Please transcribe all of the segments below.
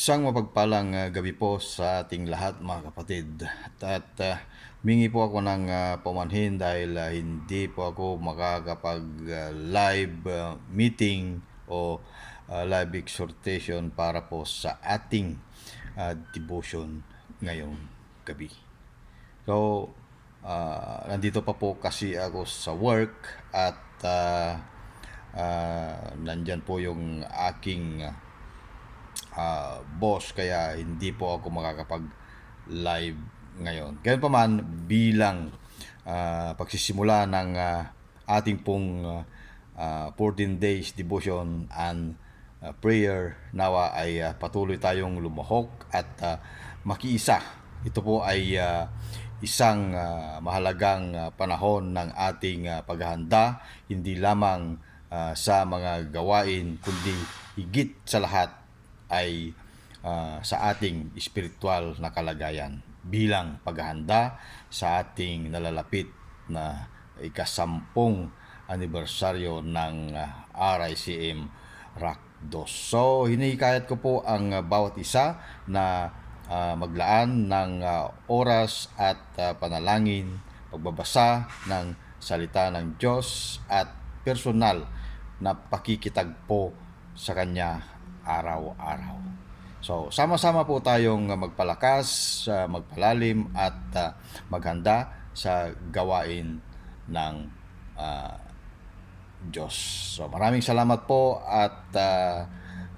Isang mapagpalang gabi po sa ating lahat, mga kapatid. Mingi po ako ng pamanhin dahil hindi po ako makakapag-live meeting o live exhortation para po sa ating devotion ngayong gabi. So, nandito pa po kasi ako sa work at nandyan po yung aking boss, kaya hindi po ako makakapag live ngayon. Ganun pa man, bilang pagsisimula ng ating pong 14 days devotion and prayer, nawa ay patuloy tayong lumahok at makiisa. Ito po ay isang mahalagang panahon ng ating paghahanda, hindi lamang sa mga gawain, kundi higit sa lahat ay sa ating espiritual na kalagayan bilang paghahanda sa ating nalalapit na ikasampung anibersaryo ng RICM Rock 2. So, hinihikayat ko po ang bawat isa na maglaan ng oras at panalangin, pagbabasa ng salita ng Diyos at personal na pakikitagpo sa Kanya araw-araw. So, sama-sama po tayong magpalakas, magpalalim at maghanda sa gawain ng Diyos. So, maraming salamat po at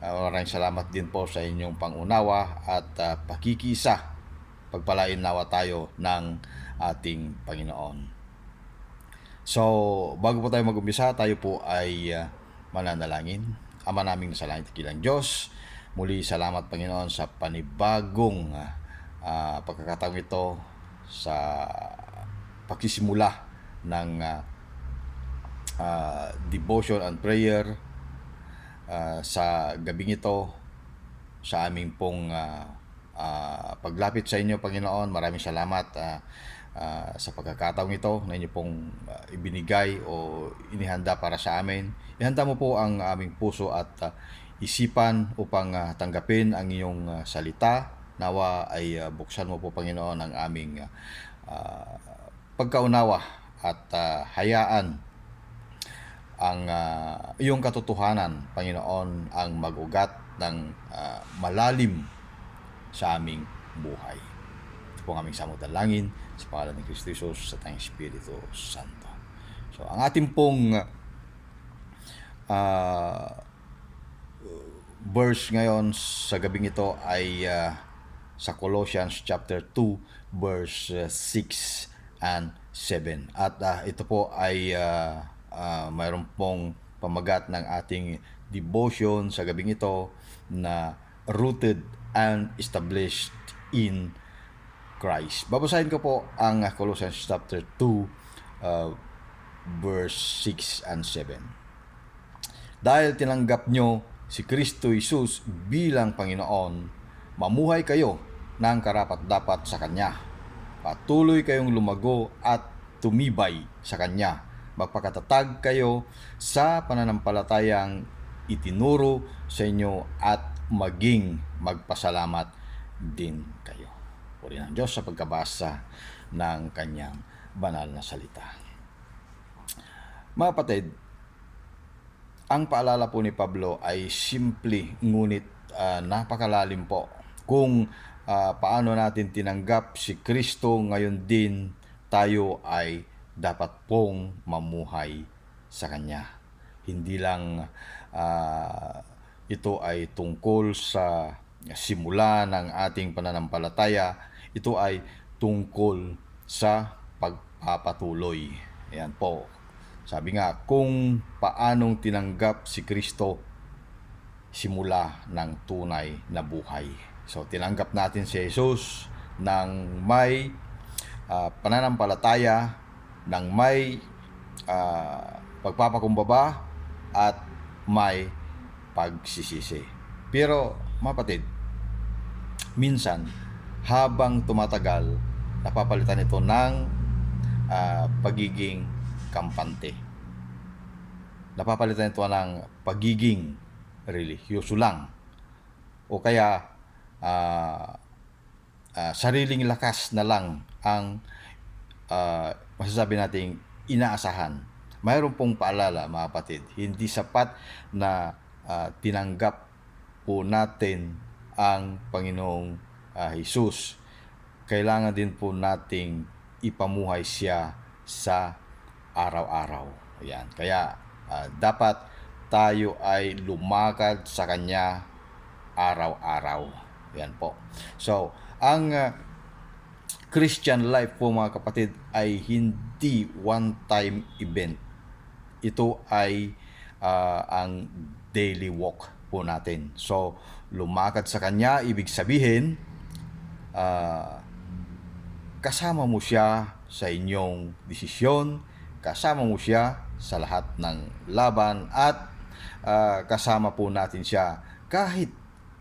maraming salamat din po sa inyong pangunawa at pakikisa. Pagpalain nawa tayo ng ating Panginoon. So, bago po tayo mag-umpisa, tayo po ay mananalangin. Ama naming nasa langit, dakilang Diyos, muli salamat Panginoon sa panibagong pagkakataong ito sa pagsisimula ng devotion and prayer sa gabing ito, sa aming pong paglapit sa inyo Panginoon. Maraming salamat sa pagkakataong ito na inyo pong ibinigay o inihanda para sa amin. Ihanda mo po ang aming puso at isipan upang tanggapin ang iyong salita. Nawa ay buksan mo po Panginoon ang aming pagkaunawa at hayaan ang iyong katotohanan Panginoon ang mag-ugat ng malalim sa aming buhay. Ito po ang aming samot dalangin sa pangalan ni Kristo Jesus sa tayong Espiritu Santo. So, ang ating pong verse ngayon sa gabing ito ay sa Colossians chapter 2 verse 6 and 7. At ito po ay mayroon pong pamagat ng ating devotion sa gabing ito na rooted and established in Christ. Babasahin ko po ang Colossians chapter 2 verse 6 and 7. Dahil tinanggap nyo si Kristo Jesus bilang Panginoon, mamuhay kayo ng karapat-dapat sa Kanya. Patuloy kayong lumago at tumibay sa Kanya. Magpakatatag kayo sa pananampalatayang itinuro sa inyo at maging magpasalamat din kayo. Purihin ang Diyos sa pagkabasa ng Kanyang banal na salita. Mga kapatid, ang paalala po ni Pablo ay simple ngunit napakalalim po. Kung paano natin tinanggap si Kristo, ngayon din tayo ay dapat pong mamuhay sa Kanya. Hindi lang ito ay tungkol sa simula ng ating pananampalataya, ito ay tungkol sa pagpapatuloy. Ayan po. Sabi nga, kung paanong tinanggap si Kristo simula ng tunay na buhay. So, tinanggap natin si Jesus ng may pananampalataya, ng may pagpapakumbaba at may pagsisisi. Pero, mapatid, minsan, habang tumatagal, napapalitan ito ng pagiging kampante. Napapalitan ito ng pagiging religyoso lang. O kaya ah, sariling lakas na lang ang masasabi nating inaasahan. Mayroon pong paalala, mga kapatid, hindi sapat na tinanggap po natin ang Panginoong Jesus. Kailangan din po nating ipamuhay siya sa araw-araw. Ayan. Kaya dapat tayo ay lumakad sa Kanya araw-araw. Yan po. So, ang Christian life po, mga kapatid, ay hindi one-time event. Ito ay ang daily walk po natin. So, lumakad sa Kanya, ibig sabihin, kasama mo siya sa inyong desisyon, kasama mo siya sa lahat ng laban, at kasama po natin siya kahit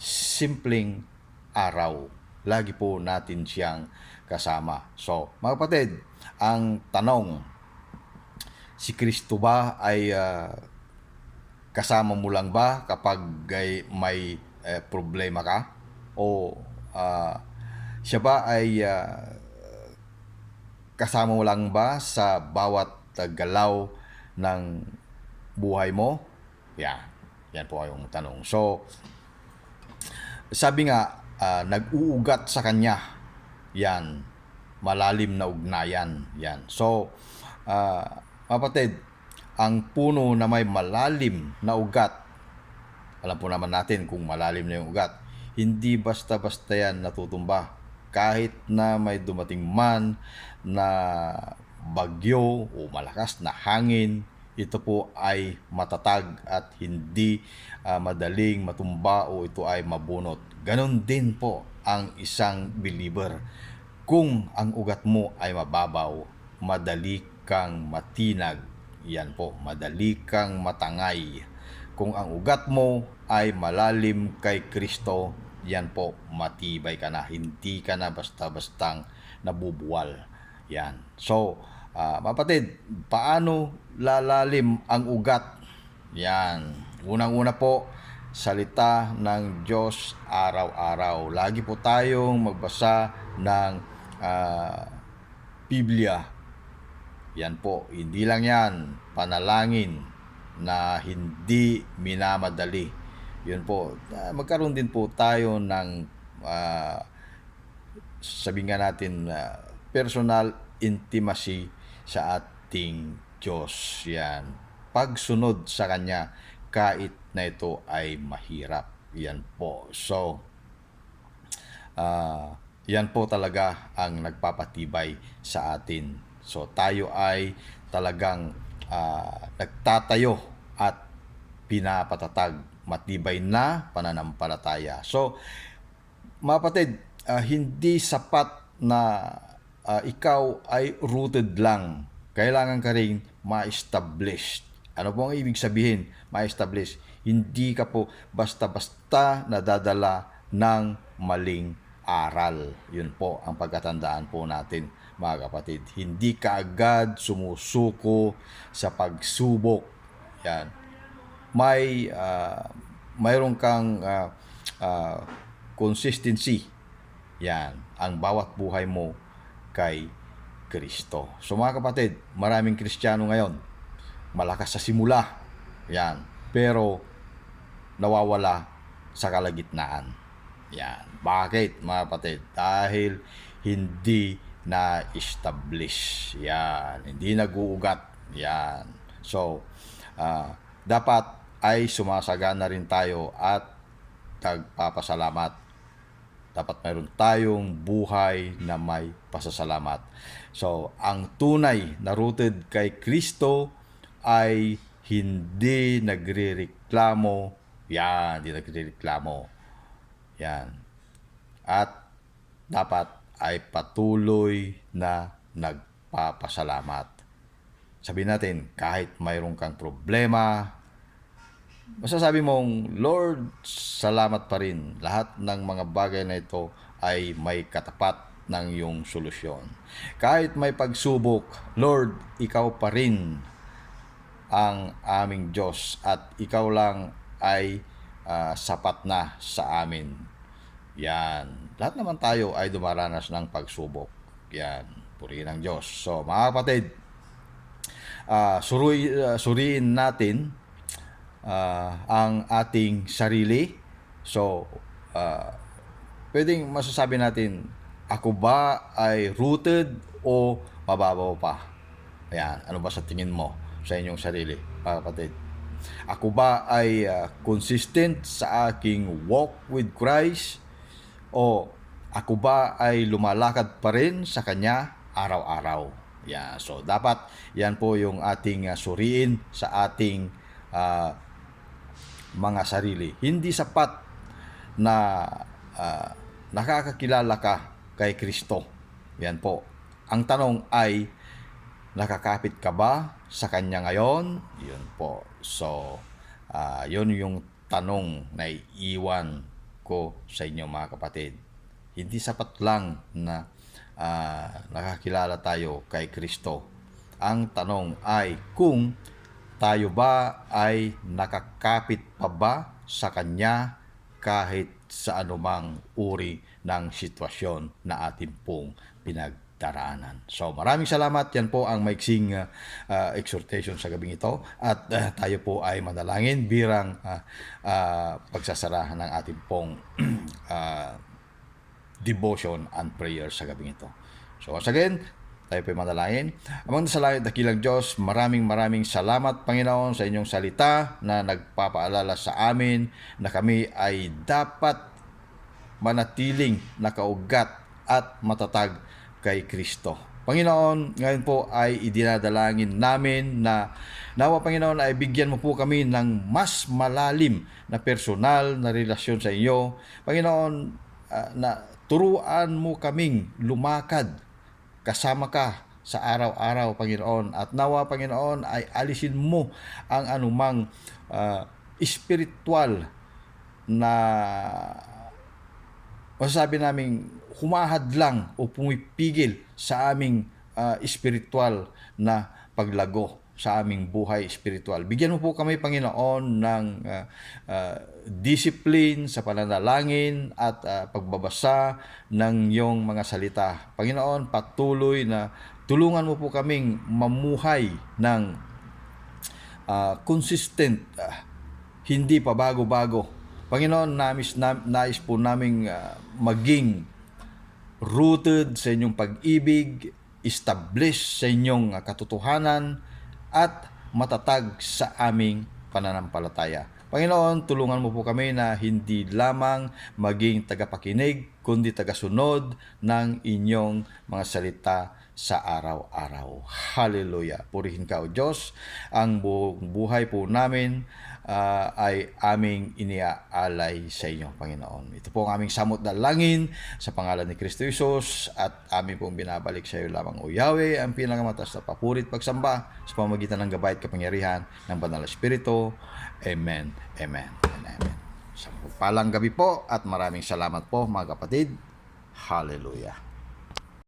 simpleng araw. Lagi po natin siyang kasama. So, mga kapatid, ang tanong, si Kristo ba ay kasama mo lang ba kapag may problema ka? O siya ba ay kasama mo lang ba sa bawat galaw ng buhay mo? Yan po yung tanong. So, sabi nga, nag-uugat sa Kanya. Yan, malalim na ugnayan. Yan. So, kapatid, ang puno na may malalim na ugat, alam po naman natin kung malalim na yung ugat, hindi basta-basta yan natutumba. Kahit na may dumating man na bagyo o malakas na hangin, ito po ay matatag at hindi madaling matumba o ito ay mabunot. Ganon din po ang isang believer. Kung ang ugat mo ay mababaw, madali kang matinag. Yan po, madali kang matangay. Kung ang ugat mo ay malalim kay Kristo, yan po, matibay ka na. Hindi ka na basta-bastang nabubuwal. Yan. So, kapatid, paano lalalim ang ugat? Yan. Unang-una po, salita ng Diyos araw-araw. Lagi po tayong magbasa ng Biblia. Yan po. Hindi lang yan. Panalangin na hindi minamadali. Yun po. Magkaroon din po tayo ng sabihin nga natin personal intimacy sa ating Diyos. Yan. Pagsunod sa Kanya kahit na ito ay mahirap. Yan po. So, yan po talaga ang nagpapatibay sa atin. So, tayo ay talagang nagtatayo at pinapatatag matibay na pananampalataya. So, mga kapatid, hindi sapat na ikaw ay rooted lang. Kailangan ka rin ma-establish. Ano po ang ibig sabihin? Ma-establish. Hindi ka po basta-basta nadadala ng maling aral. Yun po ang pagkatandaan po natin, mga kapatid. Hindi ka agad sumusuko sa pagsubok. Yan. Mayroon kang consistency. Yan, ang bawat buhay mo kay Kristo. So mga kapatid, maraming Kristiyano ngayon, malakas sa simula. Yan, pero nawawala sa kalagitnaan. Yan. Bakit, mga kapatid? Dahil hindi na-establish. Yan, hindi nag-uugat. Yan. So, dapat ay sumasagana rin tayo at nagpapasalamat. Dapat mayroon tayong buhay na may pasasalamat. So, ang tunay na rooted kay Kristo ay hindi nagrereklamo. Yan, hindi nagrereklamo. Yan. At dapat ay patuloy na nagpapasalamat. Sabihin natin, kahit mayroon kang problema, masasabi mong, Lord, salamat pa rin. Lahat ng mga bagay na ito ay may katapat ng iyong solusyon. Kahit may pagsubok, Lord, ikaw pa rin ang aming Diyos at ikaw lang ay sapat na sa amin. Yan. Lahat naman tayo ay dumaranas ng pagsubok. Yan. Purihin ng Diyos. So, mga kapatid, suriin natin ang ating sarili. So, pwedeng masasabi natin, ako ba ay rooted o mababaw pa? Ayan, ano ba sa tingin mo sa inyong sarili, mga kapatid? Ako ba ay consistent sa aking walk with Christ? O ako ba ay lumalakad pa rin sa Kanya araw-araw? Yeah, so dapat yan po yung ating suriin sa ating mga sarili. Hindi sapat na nakakakilala ka kay Kristo. Yan po. Ang tanong ay, nakakapit ka ba sa Kanya ngayon? Yun po. So, yun yung tanong na iiwan ko sa inyo, mga kapatid. Hindi sapat lang na nakakilala tayo kay Kristo. Ang tanong ay kung tayo ba ay nakakapit pa ba sa Kanya kahit sa anumang uri ng sitwasyon na atin pong pinagdaraanan. So maraming salamat. Yan po ang maiksing exhortation sa gabing ito. At tayo po ay manalangin birang pagsasara ng ating pong devotion and prayer sa gabing ito. So once again, tayo po manalangin. Amang nasa langit, dakilang Diyos, maraming salamat, Panginoon, sa inyong salita na nagpapaalala sa amin na kami ay dapat manatiling nakaugat at matatag kay Kristo. Panginoon, ngayon po ay idinadalangin namin na nawa, Panginoon, ay bigyan mo po kami ng mas malalim na personal na relasyon sa iyo. Panginoon, na turuan mo kaming lumakad kasama ka sa araw-araw, Panginoon. At nawa, Panginoon, ay alisin mo ang anumang spiritual na masasabi namin humahadlang o pumipigil sa aming spiritual na paglago sa aming buhay spiritual. Bigyan mo po kami, Panginoon, ng discipline sa pananalangin at pagbabasa ng iyong mga salita. Panginoon, patuloy na tulungan mo po kaming mamuhay ng consistent, hindi pa bago-bago. Panginoon, nais po naming maging rooted sa inyong pag-ibig, established sa inyong katotohanan, at matatag sa aming pananampalataya. Panginoon, tulungan mo po kami na hindi lamang maging tagapakinig, kundi tagasunod ng inyong mga salita sa araw-araw. Hallelujah. Purihin ka, O Diyos. Ang buong buhay po namin ay aming iniaalay sa inyo, Panginoon. Ito po ang aming samot dalangin sa pangalan ni Kristo Jesus, at aming pong binabalik sa iyo lamang, O Yahweh, ang pinakamataas na papurit pagsamba sa pamamagitan ng gabay at kapangyarihan ng Banal na Espiritu. Amen, amen, and amen. Sa palang gabi po at maraming salamat po, mga kapatid. Hallelujah.